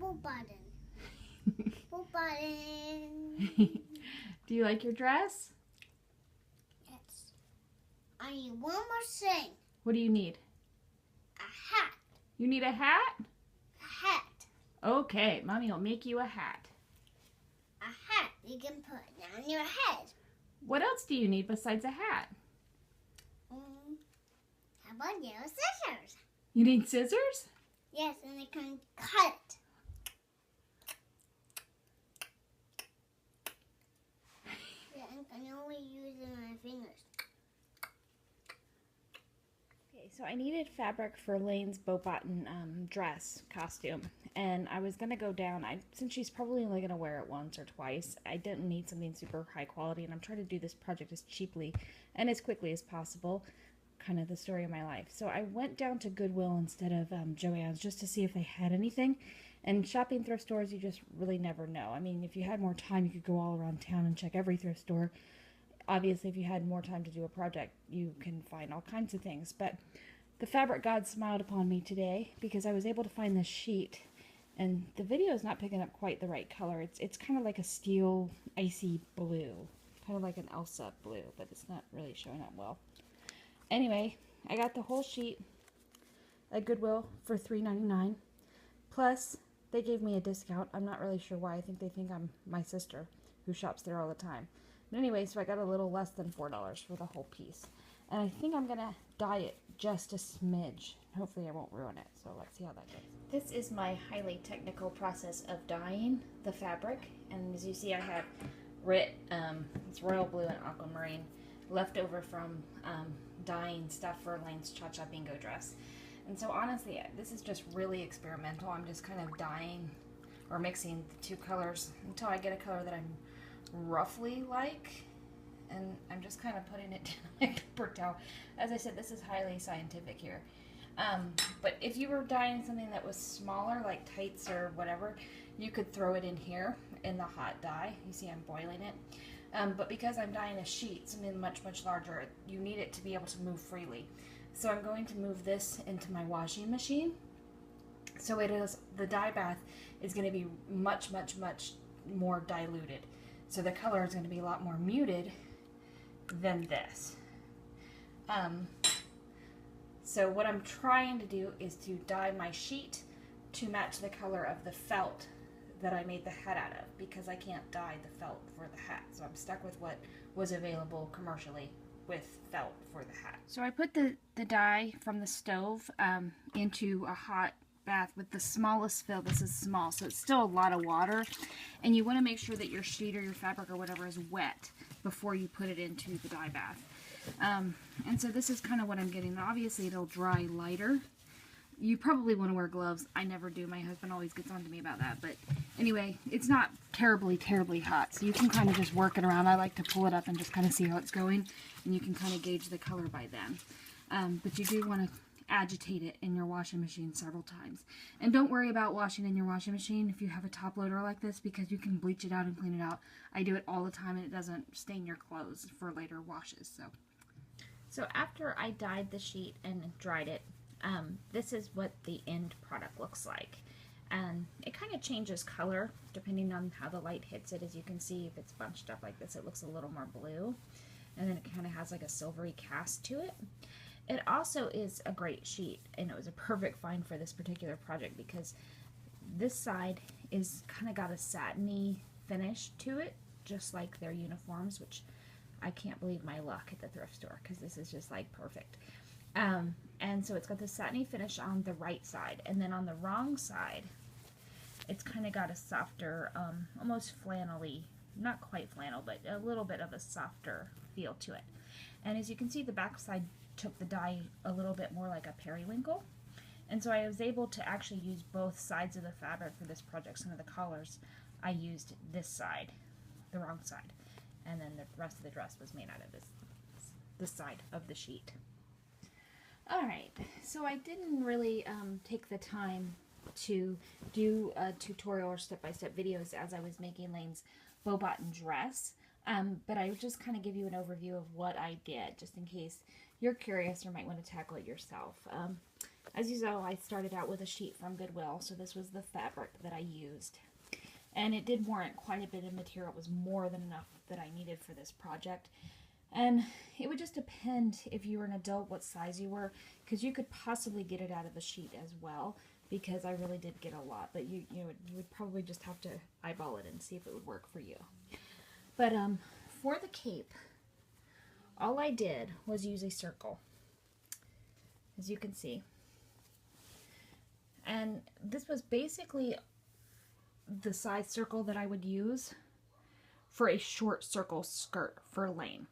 Beauxbaton. Beauxbaton. Do you like your dress? Yes. I need one more thing. What do you need? A hat. You need a hat? A hat. Okay, Mommy will make you a hat. A hat you can put down your head. What else do you need besides a hat? How about your scissors? You need scissors? Yes, and I can cut it. Yeah, I can only use it my fingers. Okay, so I needed fabric for Lane's Beauxbaton dress costume, and I was gonna go down. Since she's probably only gonna wear it once or twice, I didn't need something super high quality, and I'm trying to do this project as cheaply and as quickly as possible. Kind of the story of my life. So I went down to Goodwill instead of Joann's just to see if they had anything. And shopping thrift stores, you just really never know. I mean, if you had more time, you could go all around town and check every thrift store. Obviously, if you had more time to do a project, you can find all kinds of things. But the fabric god smiled upon me today because I was able to find this sheet. And the video is not picking up quite the right color. It's kind of like a steel, icy blue. Kind of like an Elsa blue, but it's not really showing up well. Anyway, I got the whole sheet at Goodwill for $3.99. Plus, they gave me a discount. I'm not really sure why. I think they think I'm my sister who shops there all the time. But anyway, so I got a little less than $4 for the whole piece. And I think I'm going to dye it just a smidge. Hopefully I won't ruin it. So let's see how that goes. This is my highly technical process of dyeing the fabric. And as you see, I have it's royal blue and aquamarine left over from dyeing stuff for Lane's Cha-Cha Bingo dress. And so honestly, this is just really experimental. I'm just kind of dyeing or mixing the two colors until I get a color that I'm roughly like. And I'm just kind of putting it in my paper towel. As I said, this is highly scientific here. But if you were dyeing something that was smaller, like tights or whatever, you could throw it in here in the hot dye. You see I'm boiling it. But because I'm dyeing a sheet, something much, much larger, you need it to be able to move freely. So I'm going to move this into my washing machine. So the dye bath is going to be much, much, much more diluted. So the color is going to be a lot more muted than this. So what I'm trying to do is to dye my sheet to match the color of the felt that I made the hat out of, because I can't dye the felt for the hat. So I'm stuck with what was available commercially with felt for the hat. So I put the dye from the stove into a hot bath with the smallest fill. This is small, so it's still a lot of water. And you want to make sure that your sheet or your fabric or whatever is wet before you put it into the dye bath. And so this is kind of what I'm getting. Obviously it'll dry lighter. You probably want to wear gloves. I never do. My husband always gets on to me about that. But anyway, it's not terribly, terribly hot. So you can kind of just work it around. I like to pull it up and just kind of see how it's going. And you can kind of gauge the color by then. But you do want to agitate it in your washing machine several times. And don't worry about washing in your washing machine if you have a top loader like this, because you can bleach it out and clean it out. I do it all the time and it doesn't stain your clothes for later washes. So after I dyed the sheet and dried it, this is what the end product looks like. And it kind of changes color depending on how the light hits it. As you can see, if it's bunched up like this, it looks a little more blue. And then it kind of has like a silvery cast to it. It also is a great sheet, and it was a perfect find for this particular project because this side is kind of got a satiny finish to it, just like their uniforms, which I can't believe my luck at the thrift store because this is just like perfect. And so it's got the satiny finish on the right side, and then on the wrong side, it's kind of got a softer, almost flannel-y, not quite flannel, but a little bit of a softer feel to it. And as you can see, the back side took the dye a little bit more like a periwinkle. And so I was able to actually use both sides of the fabric for this project. Some of the collars, I used this side, the wrong side, and then the rest of the dress was made out of this side of the sheet. Alright, so I didn't really take the time to do a tutorial or step-by-step videos as I was making Lane's Beauxbaton dress, but I would just kind of give you an overview of what I did, just in case you're curious or might want to tackle it yourself. As you saw, I started out with a sheet from Goodwill, so this was the fabric that I used. And it did warrant quite a bit of material. It was more than enough that I needed for this project. And it would just depend if you were an adult, what size you were, because you could possibly get it out of the sheet as well, because I really did get a lot. But you would probably just have to eyeball it and see if it would work for you. But for the cape, all I did was use a circle, as you can see. And this was basically the size circle that I would use for a short circle skirt for Lane.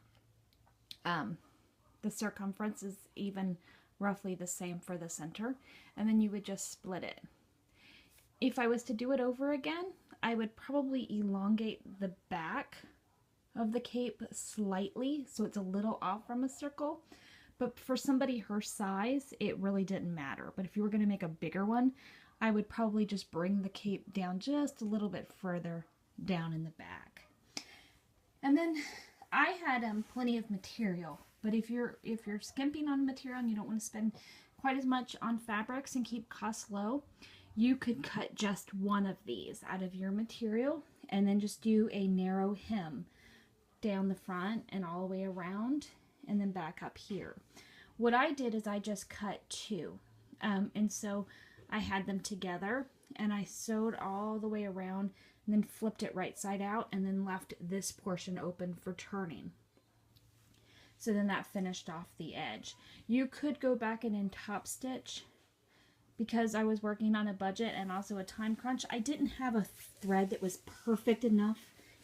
The circumference is even roughly the same for the center, and then you would just split it. If I was to do it over again, I would probably elongate the back of the cape slightly so it's a little off from a circle. But for somebody her size, it really didn't matter. But if you were going to make a bigger one, I would probably just bring the cape down just a little bit further down in the back. And then I had plenty of material. But if you're skimping on material and you don't want to spend quite as much on fabrics and keep costs low, you could cut just one of these out of your material and then just do a narrow hem down the front and all the way around and then back up here. What I did is I just cut two. And so I had them together and I sewed all the way around and then flipped it right side out and then left this portion open for turning. So then that finished off the edge. You could go back and top stitch. Because I was working on a budget and also a time crunch, I didn't have a thread that was perfect enough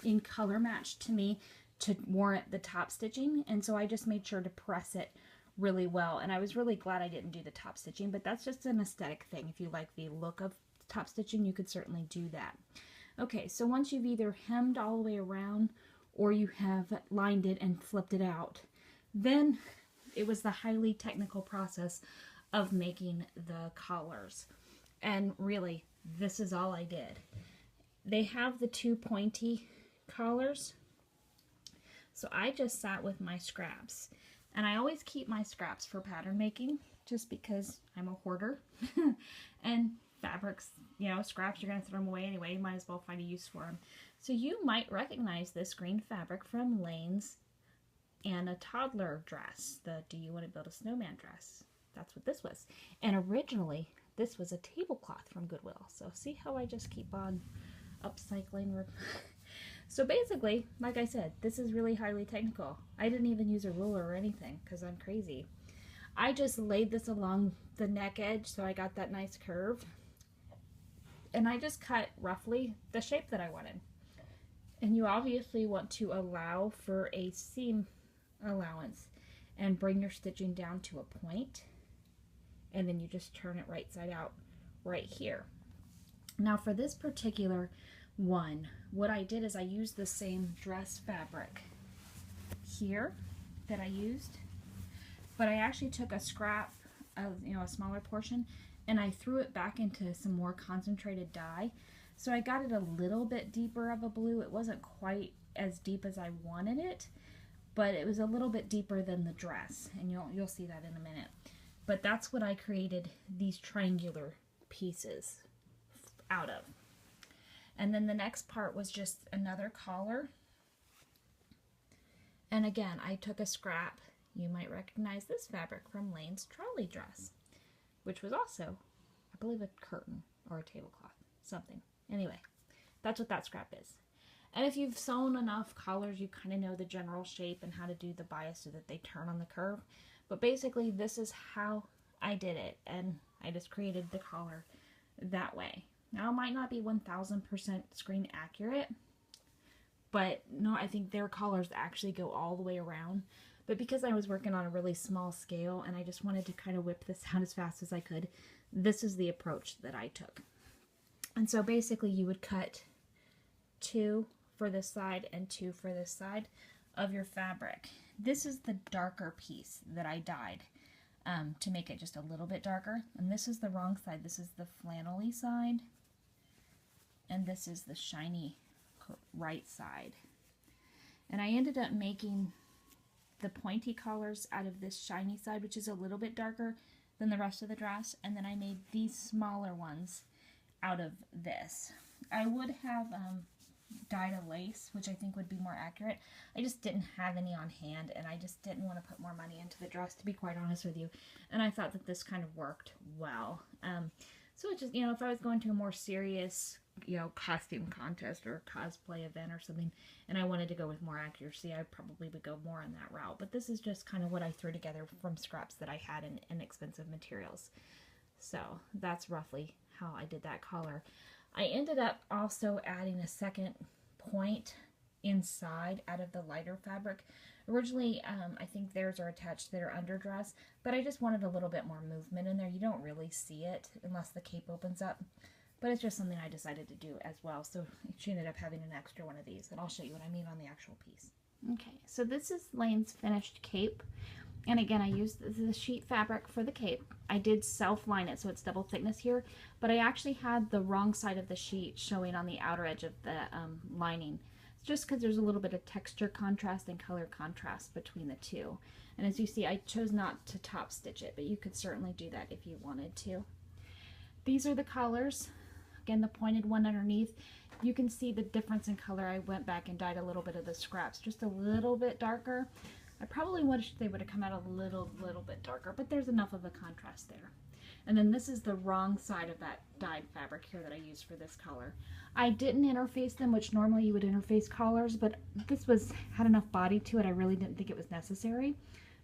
in color match to me to warrant the top stitching, and so I just made sure to press it really well. And I was really glad I didn't do the top stitching, but that's just an aesthetic thing. If you like the look of top stitching, you could certainly do that. Okay, so once you've either hemmed all the way around or you have lined it and flipped it out, then it was the highly technical process of making the collars. And really, this is all I did. They have the two pointy collars, so I just sat with my scraps. And I always keep my scraps for pattern making just because I'm a hoarder. And fabrics, scraps, you're going to throw them away anyway. You might as well find a use for them. So you might recognize this green fabric from Lane's and a toddler dress, the Do You Want to Build a Snowman dress. That's what this was. And originally, this was a tablecloth from Goodwill. So see how I just keep on upcycling? So basically, like I said, this is really highly technical. I didn't even use a ruler or anything because I'm crazy. I just laid this along the neck edge so I got that nice curve. And I just cut roughly the shape that I wanted. And you obviously want to allow for a seam allowance and bring your stitching down to a point. And then you just turn it right side out right here. Now for this particular one, what I did is I used the same dress fabric here that I used, but I actually took a scrap of, a smaller portion, and I threw it back into some more concentrated dye. So I got it a little bit deeper of a blue. It wasn't quite as deep as I wanted it, but it was a little bit deeper than the dress, and you'll see that in a minute. But that's what I created these triangular pieces out of. And then the next part was just another collar. And again, I took a scrap. You might recognize this fabric from Lane's trolley dress, which was also, I believe, a curtain or a tablecloth, something. Anyway, that's what that scrap is. And if you've sewn enough collars, you kind of know the general shape and how to do the bias so that they turn on the curve. But basically, this is how I did it, and I just created the collar that way. Now, it might not be 1000% screen accurate, but no, I think their collars actually go all the way around. But because I was working on a really small scale and I just wanted to kind of whip this out as fast as I could, this is the approach that I took. And so basically you would cut 2 for this side and 2 for this side of your fabric. This is the darker piece that I dyed to make it just a little bit darker. And this is the wrong side. This is the flannel-y side. And this is the shiny right side. And I ended up making the pointy collars out of this shiny side, which is a little bit darker than the rest of the dress, and then I made these smaller ones out of this. I would have dyed a lace, which I think would be more accurate. I just didn't have any on hand, and I just didn't want to put more money into the dress, to be quite honest with you. And I thought that this kind of worked well. So it just, you know, if I was going to a more serious, you know, costume contest or cosplay event or something, and I wanted to go with more accuracy, I probably would go more on that route. But this is just kind of what I threw together from scraps that I had in inexpensive materials. So that's roughly how I did that collar. I ended up also adding a second point inside out of the lighter fabric. Originally, I think theirs are attached to their underdress, but I just wanted a little bit more movement in there. You don't really see it unless the cape opens up, but it's just something I decided to do as well. So she ended up having an extra one of these, and I'll show you what I mean on the actual piece. Okay, so this is Lane's finished cape. And again, I used the sheet fabric for the cape. I did self-line it, so it's double thickness here, but I actually had the wrong side of the sheet showing on the outer edge of the lining, just because there's a little bit of texture contrast and color contrast between the two. And as you see, I chose not to top stitch it, but you could certainly do that if you wanted to. These are the collars. Again, the pointed one underneath. You can see the difference in color. I went back and dyed a little bit of the scraps, just a little bit darker. I probably wish they would have come out a little bit darker, but there's enough of a contrast there. And then this is the wrong side of that dyed fabric here that I used for this color. I didn't interface them, which normally you would interface collars, but this had enough body to it. I really didn't think it was necessary,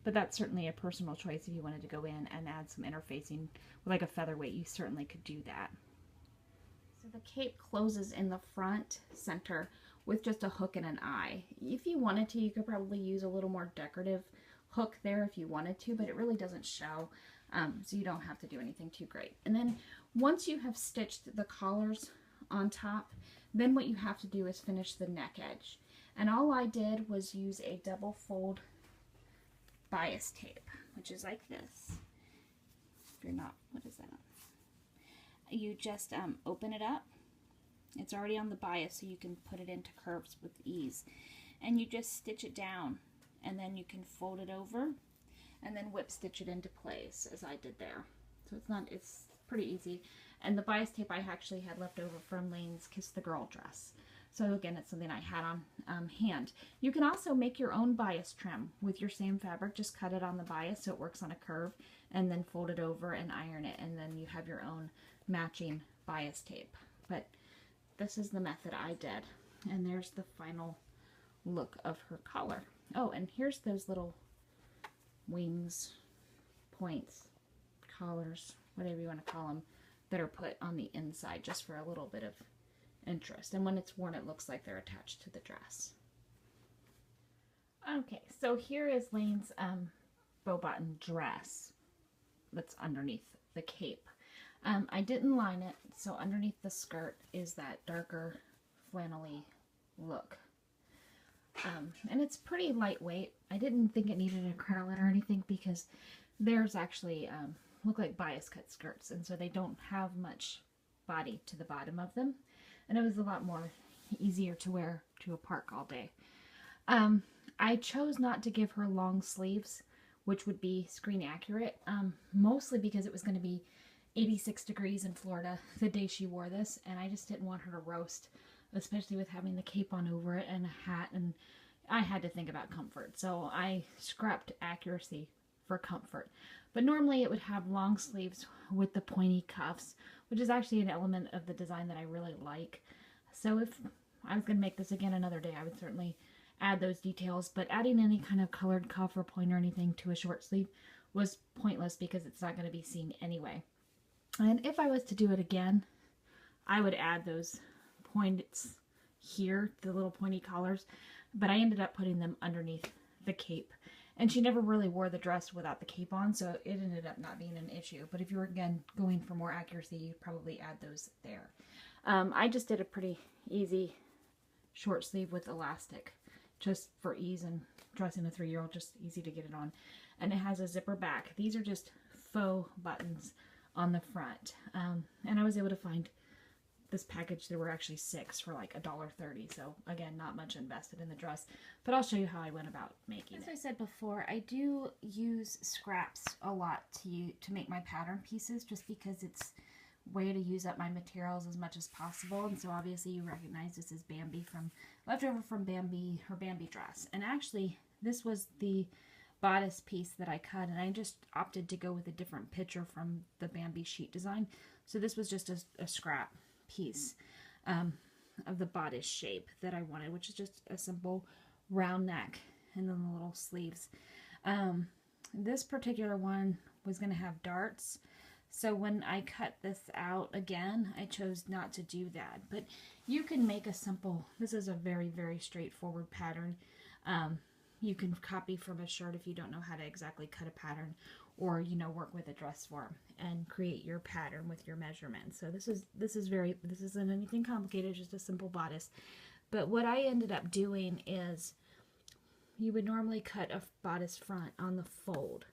but that's certainly a personal choice. If you wanted to go in and add some interfacing with like a featherweight, you certainly could do that. So the cape closes in the front center with just a hook and an eye. If you wanted to, you could probably use a little more decorative hook there if you wanted to, but it really doesn't show, so you don't have to do anything too great. And then once you have stitched the collars on top, then what you have to do is finish the neck edge. And all I did was use a double fold bias tape, which is like this. If you're not, what is that? You just open it up. It's already on the bias, so you can put it into curves with ease. And you just stitch it down, and then you can fold it over, and then whip stitch it into place, as I did there. So it's pretty easy. And the bias tape I actually had left over from Lane's Kiss the Girl dress. So again, it's something I had on hand. You can also make your own bias trim with your same fabric. Just cut it on the bias so it works on a curve, and then fold it over and iron it, and then you have your own matching bias tape. But this is the method I did, and there's the final look of her collar. Oh, and here's those little wings, points, collars, whatever you want to call them, that are put on the inside just for a little bit of interest. And when it's worn, it looks like they're attached to the dress. Okay, so here is Lane's Beauxbaton dress that's underneath the cape. I didn't line it, so underneath the skirt is that darker flannelly look. And it's pretty lightweight. I didn't think it needed a crinoline or anything because theirs actually look like bias cut skirts, and so they don't have much body to the bottom of them. And it was a lot more easier to wear to a park all day. I chose not to give her long sleeves, which would be screen accurate, mostly because it was going to be 86 degrees in Florida the day she wore this, and I just didn't want her to roast, especially with having the cape on over it and a hat, and I had to think about comfort, so I scrapped accuracy for comfort. But normally it would have long sleeves with the pointy cuffs, which is actually an element of the design that I really like. So if I was going to make this again another day, I would certainly add those details, but adding any kind of colored cuff or point or anything to a short sleeve was pointless because it's not going to be seen anyway. And if I was to do it again, I would add those points here, the little pointy collars, but I ended up putting them underneath the cape. And she never really wore the dress without the cape on, so it ended up not being an issue. But if you were, again, going for more accuracy, you'd probably add those there. I just did a pretty easy short sleeve with elastic, just for ease and dressing a 3-year-old, just easy to get it on. And it has a zipper back. These are just faux buttons on the front. And I was able to find this package there were actually 6 for like $1.30. So again, not much invested in the dress, but I'll show you how I went about making it. As I said before, I do use scraps a lot to make my pattern pieces, just because it's a way to use up my materials as much as possible. And so obviously you recognize this is Bambi from leftover from Bambi, her Bambi dress. And actually this was the bodice piece that I cut, and I just opted to go with a different picture from the Bambi sheet design. So this was just a scrap piece of the bodice shape that I wanted, which is just a simple round neck and then the little sleeves. This particular one was going to have darts, so when I cut this out again, I chose not to do that. But you can make a simple, this is a very, very straightforward pattern. You can copy from a shirt if you don't know how to exactly cut a pattern, or work with a dress form and create your pattern with your measurements. So this isn't anything complicated, just a simple bodice. But what I ended up doing is, you would normally cut a bodice front on the fold,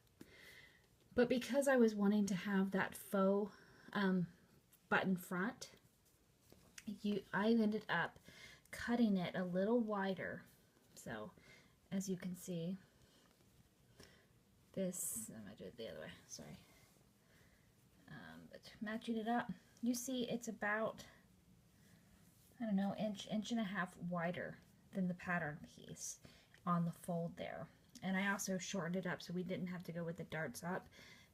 but because I was wanting to have that faux button front, I ended up cutting it a little wider. So as you can see, this, I'm going to do it the other way, sorry. But matching it up, you see it's about, I don't know, inch and a half wider than the pattern piece on the fold there. And I also shortened it up so we didn't have to go with the darts up,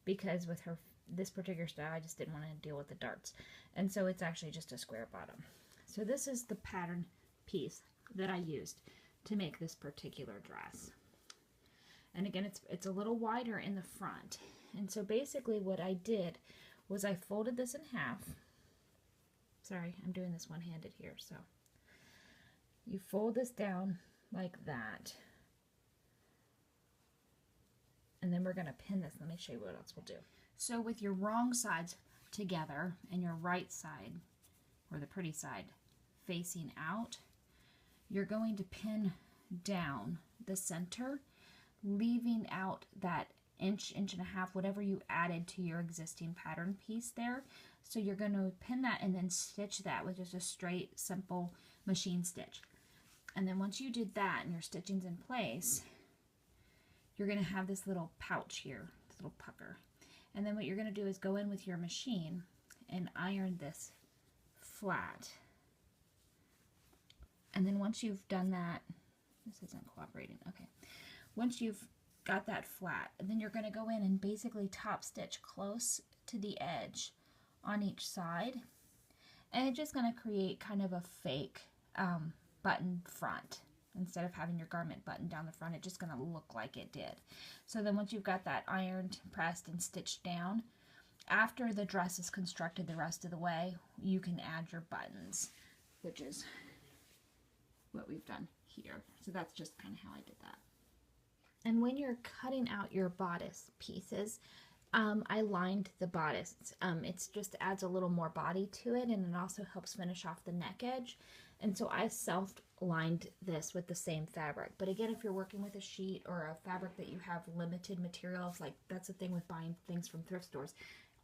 because with this particular style, I just didn't want to deal with the darts. And so it's actually just a square bottom. So this is the pattern piece that I used to make this particular dress. And again, it's a little wider in the front. And so basically what I did was I folded this in half. Sorry, I'm doing this one-handed here. So you fold this down like that. And then we're going to pin this. Let me show you what else we'll do. So with your wrong sides together and your right side, or the pretty side, facing out, you're going to pin down the center, leaving out that inch and a half, whatever you added to your existing pattern piece there. So you're going to pin that and then stitch that with just a straight, simple machine stitch. And then once you did that and your stitching's in place, you're going to have this little pouch here, this little pucker. And then what you're going to do is go in with your machine and iron this flat. And then once you've done that, this isn't cooperating, okay. Once you've got that flat, then you're going to go in and basically top stitch close to the edge on each side. And it's just going to create kind of a fake button front. Instead of having your garment button down the front, it's just going to look like it did. So then once you've got that ironed, pressed, and stitched down, after the dress is constructed the rest of the way, you can add your buttons, which is what we've done here. So that's just kind of how I did that. And when you're cutting out your bodice pieces, I lined the bodice. It just adds a little more body to it, and it also helps finish off the neck edge. And so I self-lined this with the same fabric. But again, if you're working with a sheet or a fabric that you have limited materials, like that's the thing with buying things from thrift stores,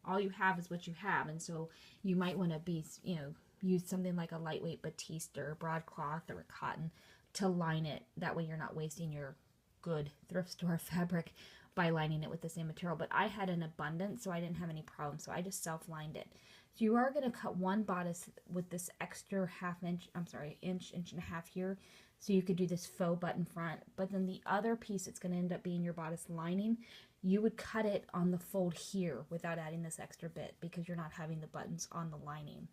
all you have is what you have. And so you might want to be, use something like a lightweight batiste or broadcloth or a cotton to line it. That way you're not wasting your good thrift store fabric by lining it with the same material. But I had an abundance, so I didn't have any problem. So I just self-lined it. So you are going to cut one bodice with this extra inch and a half here. So you could do this faux button front. But then the other piece that's going to end up being your bodice lining, you would cut it on the fold here without adding this extra bit, because you're not having the buttons on the lining.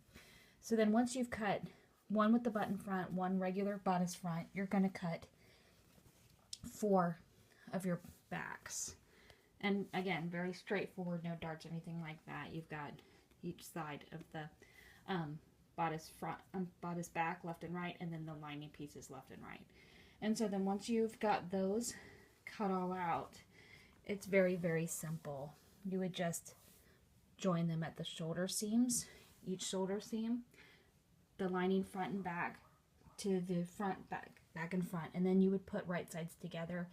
So then once you've cut one with the button front, one regular bodice front, you're going to cut 4 of your backs. And again, very straightforward, no darts, anything like that. You've got each side of the bodice front, bodice back, left and right, and then the lining pieces left and right. And so then once you've got those cut all out, it's very, very simple. You would just join them at the shoulder seams, each shoulder seam, the lining front and back to the front, back and front, and then you would put right sides together,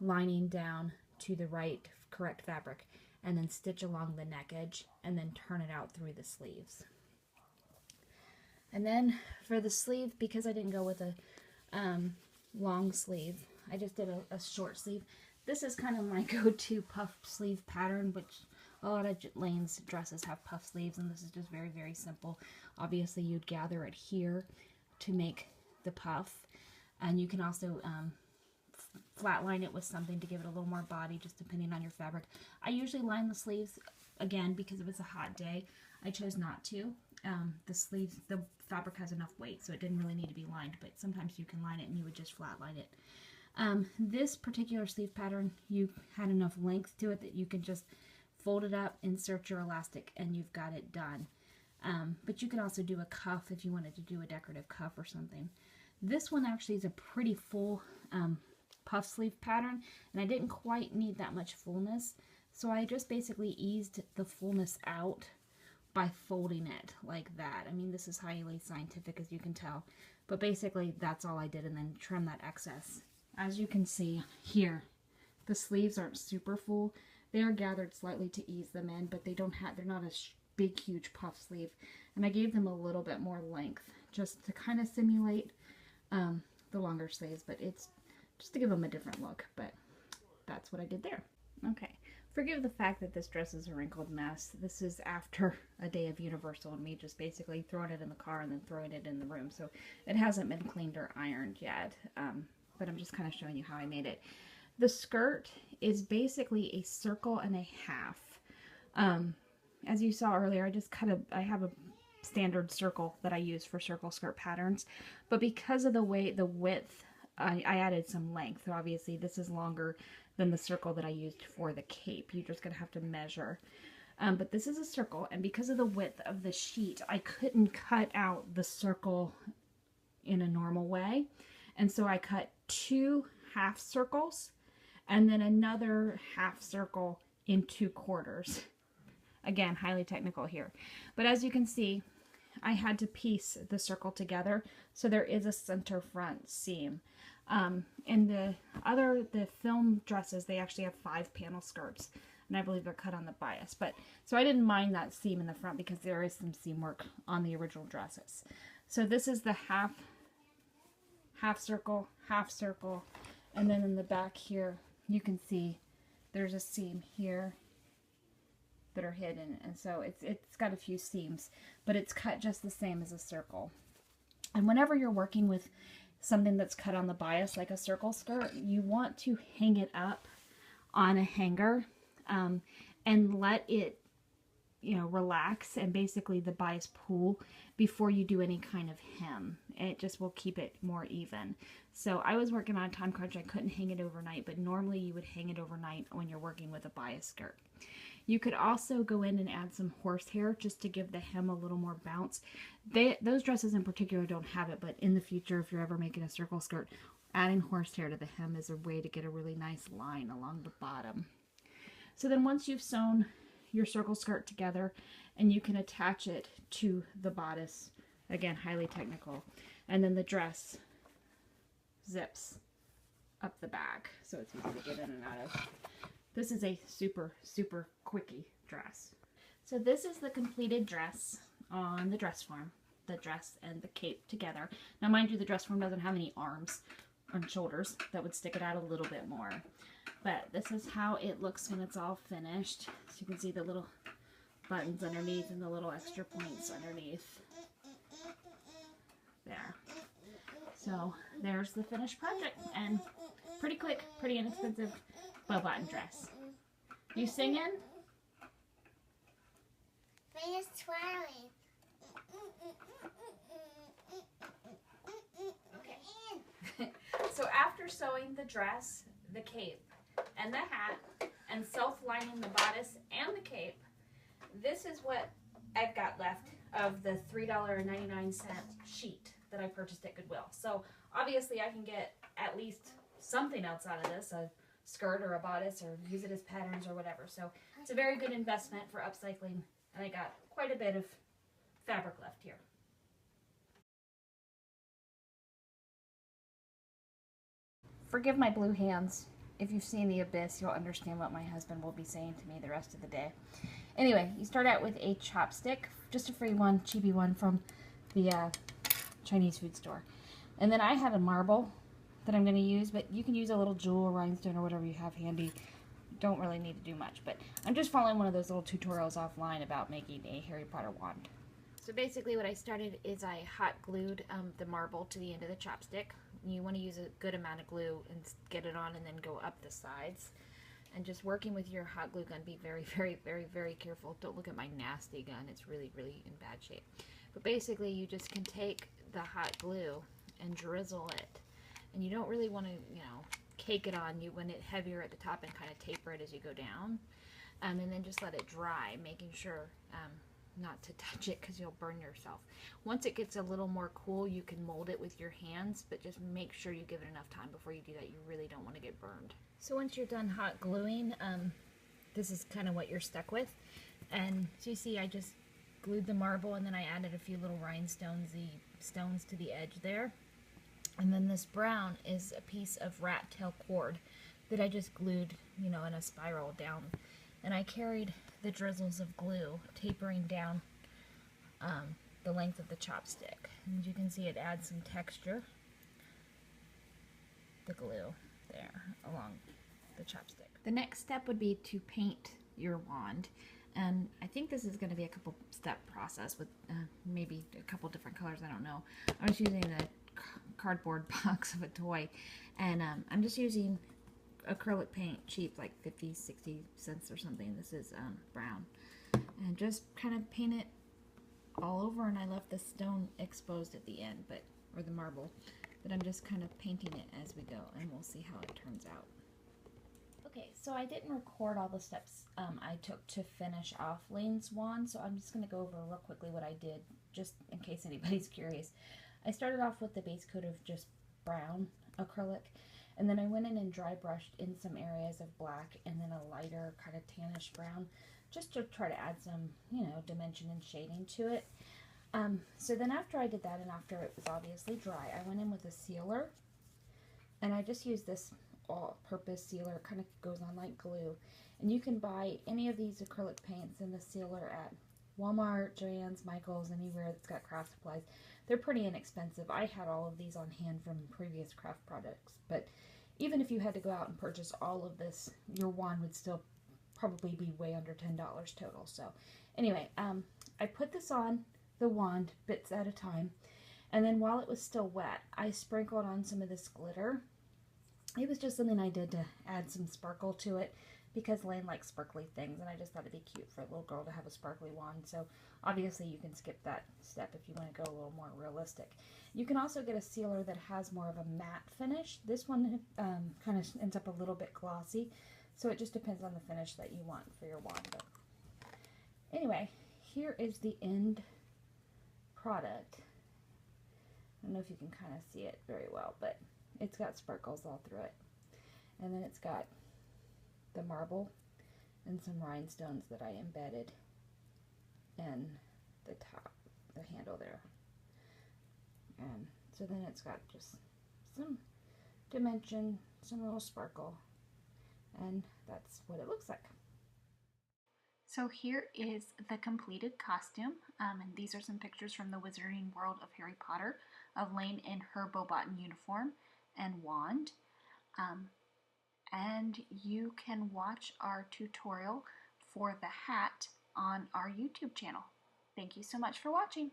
lining down to the right correct fabric, and then stitch along the neck edge and then turn it out through the sleeves. And then for the sleeve, because I didn't go with a long sleeve, I just did a short sleeve. This is kind of my go-to puff sleeve pattern, which a lot of Lane's dresses have puff sleeves, and this is just very, very simple. Obviously, you'd gather it here to make the puff, and you can also flatline it with something to give it a little more body, just depending on your fabric. I usually line the sleeves, again, because if it's a hot day. I chose not to. The sleeves, the fabric has enough weight, so it didn't really need to be lined, but sometimes you can line it and you would just flatline it. This particular sleeve pattern, you had enough length to it that you can just fold it up, insert your elastic, and you've got it done. But you can also do a cuff if you wanted to do a decorative cuff or something. This one actually is a pretty full puff sleeve pattern, and I didn't quite need that much fullness, so I just basically eased the fullness out by folding it like that. I mean, this is highly scientific, as you can tell, but basically that's all I did, and then trim that excess. As you can see here, the sleeves aren't super full. They are gathered slightly to ease them in, but they're not a big, huge puff sleeve. And I gave them a little bit more length just to kind of simulate the longer sleeves, but it's just to give them a different look. But that's what I did there. Okay, forgive the fact that this dress is a wrinkled mess. This is after a day of Universal and me just basically throwing it in the car and then throwing it in the room. So it hasn't been cleaned or ironed yet, but I'm just kind of showing you how I made it. The skirt is basically a circle and a half. As you saw earlier, I have a standard circle that I use for circle skirt patterns, but because of the width, I added some length. So obviously this is longer than the circle that I used for the cape. You're just gonna have to measure. But this is a circle, and because of the width of the sheet, I couldn't cut out the circle in a normal way. And so I cut 2 half circles and then another half circle in 2 quarters. Again, highly technical here. But as you can see, I had to piece the circle together, so there is a center front seam. In the film dresses, they actually have 5 panel skirts, and I believe they're cut on the bias. But so I didn't mind that seam in the front because there is some seam work on the original dresses. So this is the half circle, and then in the back here, you can see there's a seam here that are hidden, and so it's got a few seams, but it's cut just the same as a circle. And whenever you're working with something that's cut on the bias, like a circle skirt, you want to hang it up on a hanger and let it, relax, and basically the bias pull before you do any kind of hem. It just will keep it more even. So I was working on a time crunch. I couldn't hang it overnight, but normally you would hang it overnight when you're working with a bias skirt. You could also go in and add some horsehair just to give the hem a little more bounce. Those dresses in particular don't have it, but in the future, if you're ever making a circle skirt, adding horsehair to the hem is a way to get a really nice line along the bottom. So then once you've sewn your circle skirt together, and you can attach it to the bodice, again, highly technical, and then the dress zips up the back, so it's easy to get in and out of. This is a super, super quickie dress. So this is the completed dress on the dress form, the dress and the cape together. Now mind you, the dress form doesn't have any arms or shoulders. That would stick it out a little bit more. But this is how it looks when it's all finished. So you can see the little buttons underneath and the little extra points underneath. There. So there's the finished project, and pretty quick, pretty inexpensive Beauxbaton dress. You singing? Finish twirling. Okay. So after sewing the dress, the cape, and the hat, and self-lining the bodice and the cape, this is what I've got left of the $3.99 sheet that I purchased at Goodwill. So obviously I can get at least something else out of this, a skirt or a bodice, or use it as patterns or whatever. So it's a very good investment for upcycling, and I got quite a bit of fabric left here. Forgive my blue hands. If you've seen The Abyss, you'll understand what my husband will be saying to me the rest of the day. Anyway, you start out with a chopstick, just a free one, cheapy one from the Chinese food store. And then I had a marble that I'm going to use, but you can use a little jewel or rhinestone or whatever you have handy. You don't really need to do much, but I'm just following one of those little tutorials offline about making a Harry Potter wand. So basically what I started is I hot glued the marble to the end of the chopstick. You want to use a good amount of glue and get it on and then go up the sides. And just working with your hot glue gun, be very, very, very, very careful. Don't look at my nasty gun. It's really, really in bad shape. But basically you just can take the hot glue and drizzle it. And you don't really want to, you know, cake it on. You want it heavier at the top and kind of taper it as you go down. And then just let it dry, making sure not to touch it because you'll burn yourself. Once it gets a little more cool, you can mold it with your hands, but just make sure you give it enough time before you do that. You really don't want to get burned. So once you're done hot gluing, this is kind of what you're stuck with. And so you see I just glued the marble and then I added a few little rhinestones, the stones to the edge there. And then this brown is a piece of rat tail cord that I just glued, you know, in a spiral down. And I carried the drizzles of glue tapering down the length of the chopstick. And as you can see, it adds some texture, the glue there along the chopstick. The next step would be to paint your wand. And I think this is going to be a couple step process with maybe a couple different colors, I don't know. I was using a cardboard box of a toy, and I'm just using acrylic paint, cheap, like 50, 60 cents or something. This is brown. And just kind of paint it all over, and I left the stone exposed at the end, or the marble. But I'm just kind of painting it as we go, and we'll see how it turns out. Okay, so I didn't record all the steps I took to finish off Lane's wand, so I'm just going to go over real quickly what I did, just in case anybody's curious. I started off with the base coat of just brown acrylic, and then I went in and dry brushed in some areas of black and then a lighter kind of tannish brown, just to try to add some, you know, dimension and shading to it. So then after I did that, and after it was obviously dry, I went in with a sealer, and I just used this all-purpose sealer. Kind of goes on like glue, and you can buy any of these acrylic paints and the sealer at Walmart, Joann's, Michael's, anywhere that's got craft supplies. They're pretty inexpensive. I had all of these on hand from previous craft products, but even if you had to go out and purchase all of this, your wand would still probably be way under $10 total. So anyway, I put this on the wand bits at a time, and then while it was still wet, I sprinkled on some of this glitter. It was just something I did to add some sparkle to it, because Lane likes sparkly things, and I just thought it'd be cute for a little girl to have a sparkly wand. So obviously you can skip that step if you want to go a little more realistic. You can also get a sealer that has more of a matte finish. This one kind of ends up a little bit glossy, so it just depends on the finish that you want for your wand. But anyway, here is the end product. I don't know if you can kind of see it very well, but it's got sparkles all through it. And then it's got the marble and some rhinestones that I embedded in the top, the handle there. And so then it's got just some dimension, some little sparkle, and that's what it looks like. So here is the completed costume, and these are some pictures from the Wizarding World of Harry Potter of Lane in her Beauxbaton uniform and wand. And you can watch our tutorial for the hat on our YouTube channel. Thank you so much for watching.